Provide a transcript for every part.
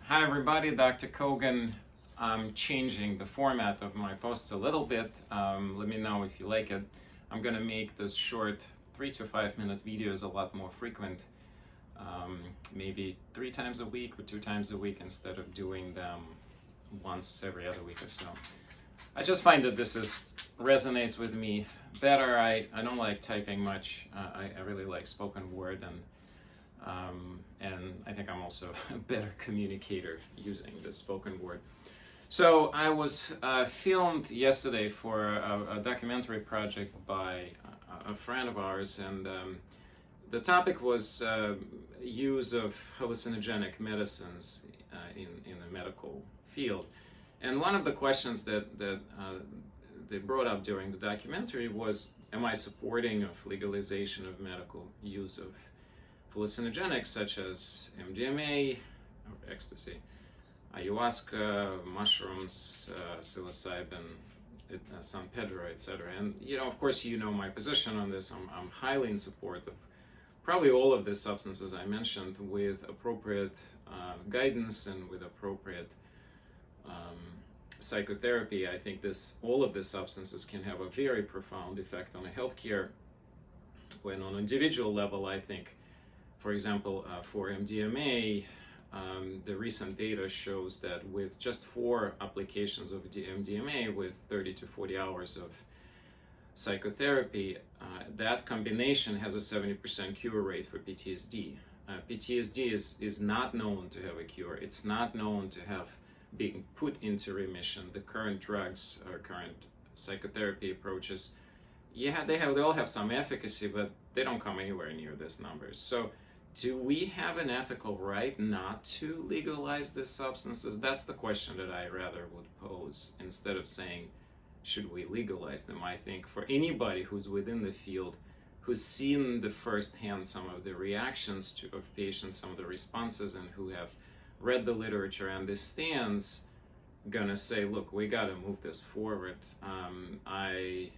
Hi everybody, Dr. Kogan. I'm changing the format of my posts a little bit. Let me know if you like it. I'm gonna make this short 3 to 5 minute videos a lot more frequent. Maybe 3 times a week or 2 times a week instead of doing them once every other week or so. I just find that resonates with me better. I don't like typing much. I really like spoken word, and I think I'm also a better communicator using the spoken word. So I was filmed yesterday for a documentary project by a friend of ours, and the topic was use of hallucinogenic medicines in the medical field. And one of the questions that they brought up during the documentary was, am I supporting of legalization of medical use of hallucinogenics such as MDMA, or ecstasy, ayahuasca, mushrooms, psilocybin, San Pedro, etc. And of course, my position on this. I'm highly in support of probably all of the substances I mentioned, with appropriate guidance and with appropriate psychotherapy. I think all of these substances can have a very profound effect on healthcare. When on an individual level, I think, for example, for MDMA, the recent data shows that with just 4 applications of MDMA with 30 to 40 hours of psychotherapy, that combination has a 70% cure rate for PTSD. PTSD is not known to have a cure. It's not known to have been put into remission. The current drugs or current psychotherapy approaches, they all have some efficacy, but they don't come anywhere near these numbers. So do we have an ethical right not to legalize these substances? That's the question that I rather would pose, instead of saying, should we legalize them? I think for anybody who's within the field, who's seen the firsthand some of the reactions of patients, some of the responses, and who have read the literature, understands, gonna say, look, we gotta move this forward. I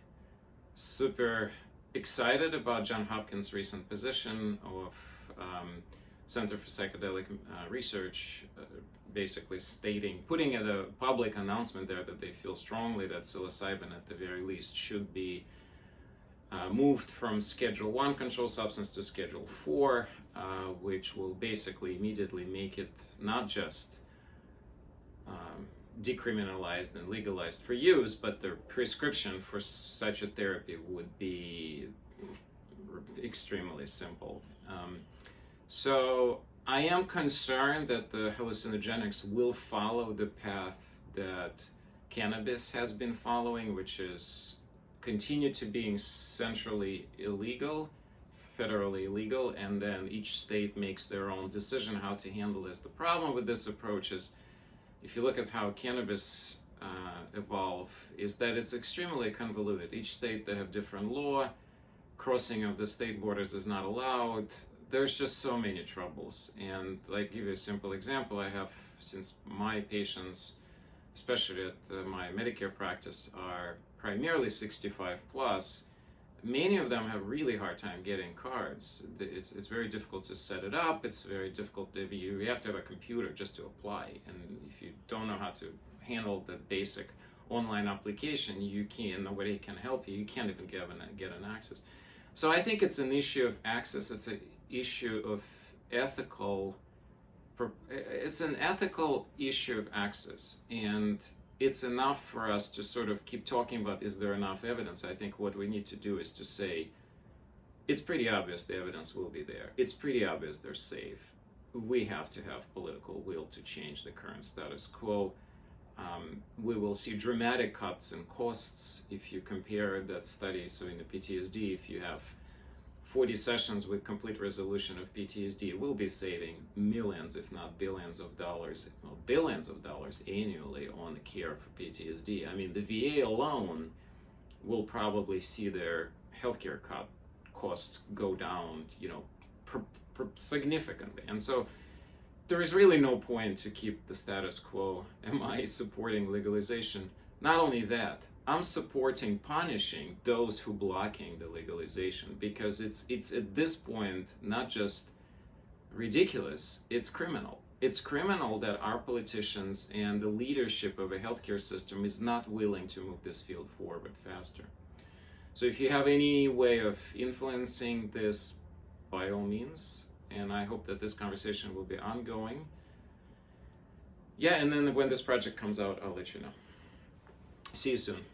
super excited about Johns Hopkins' recent position of Center for Psychedelic Research, basically putting in a public announcement there that they feel strongly that psilocybin at the very least should be moved from Schedule 1 controlled substance to Schedule 4, which will basically immediately make it not just decriminalized and legalized for use, but the prescription for such a therapy would be extremely simple. So I am concerned that the hallucinogenics will follow the path that cannabis has been following, which is continue to being centrally illegal, federally illegal, and then each state makes their own decision how to handle this. The problem with this approach is, if you look at how cannabis evolved, is that it's extremely convoluted. Each state, they have different law. Crossing of the state borders is not allowed. There's just so many troubles. And like, give you a simple example, I have, since my patients, especially at my Medicare practice, are primarily 65 plus, many of them have really hard time getting cards. It's very difficult to set it up. It's very difficult. You have to have a computer just to apply. And if you don't know how to handle the basic online application, nobody can help you. You can't even get an access. So I think it's an issue of access. It's an issue of it's an ethical issue of access. And it's enough for us to sort of keep talking about, is there enough evidence? I think what we need to do is to say, it's pretty obvious the evidence will be there. It's pretty obvious they're safe. We have to have political will to change the current status quo. We will see dramatic cuts in costs if you compare that study. So in the PTSD, if you have 40 sessions with complete resolution of PTSD, we'll be saving millions, if not billions of dollars, billions of dollars annually on the care for PTSD. I mean, the VA alone will probably see their healthcare costs go down, significantly. And so there is really no point to keep the status quo. Am I supporting legalization? Not only that, I'm supporting punishing those who blocking the legalization, because it's at this point not just ridiculous, it's criminal. it's criminal that our politicians and the leadership of a healthcare system is not willing to move this field forward faster. So if you have any way of influencing this, by all means, and I hope that this conversation will be ongoing. Yeah, and then when this project comes out, I'll let you know. See you soon.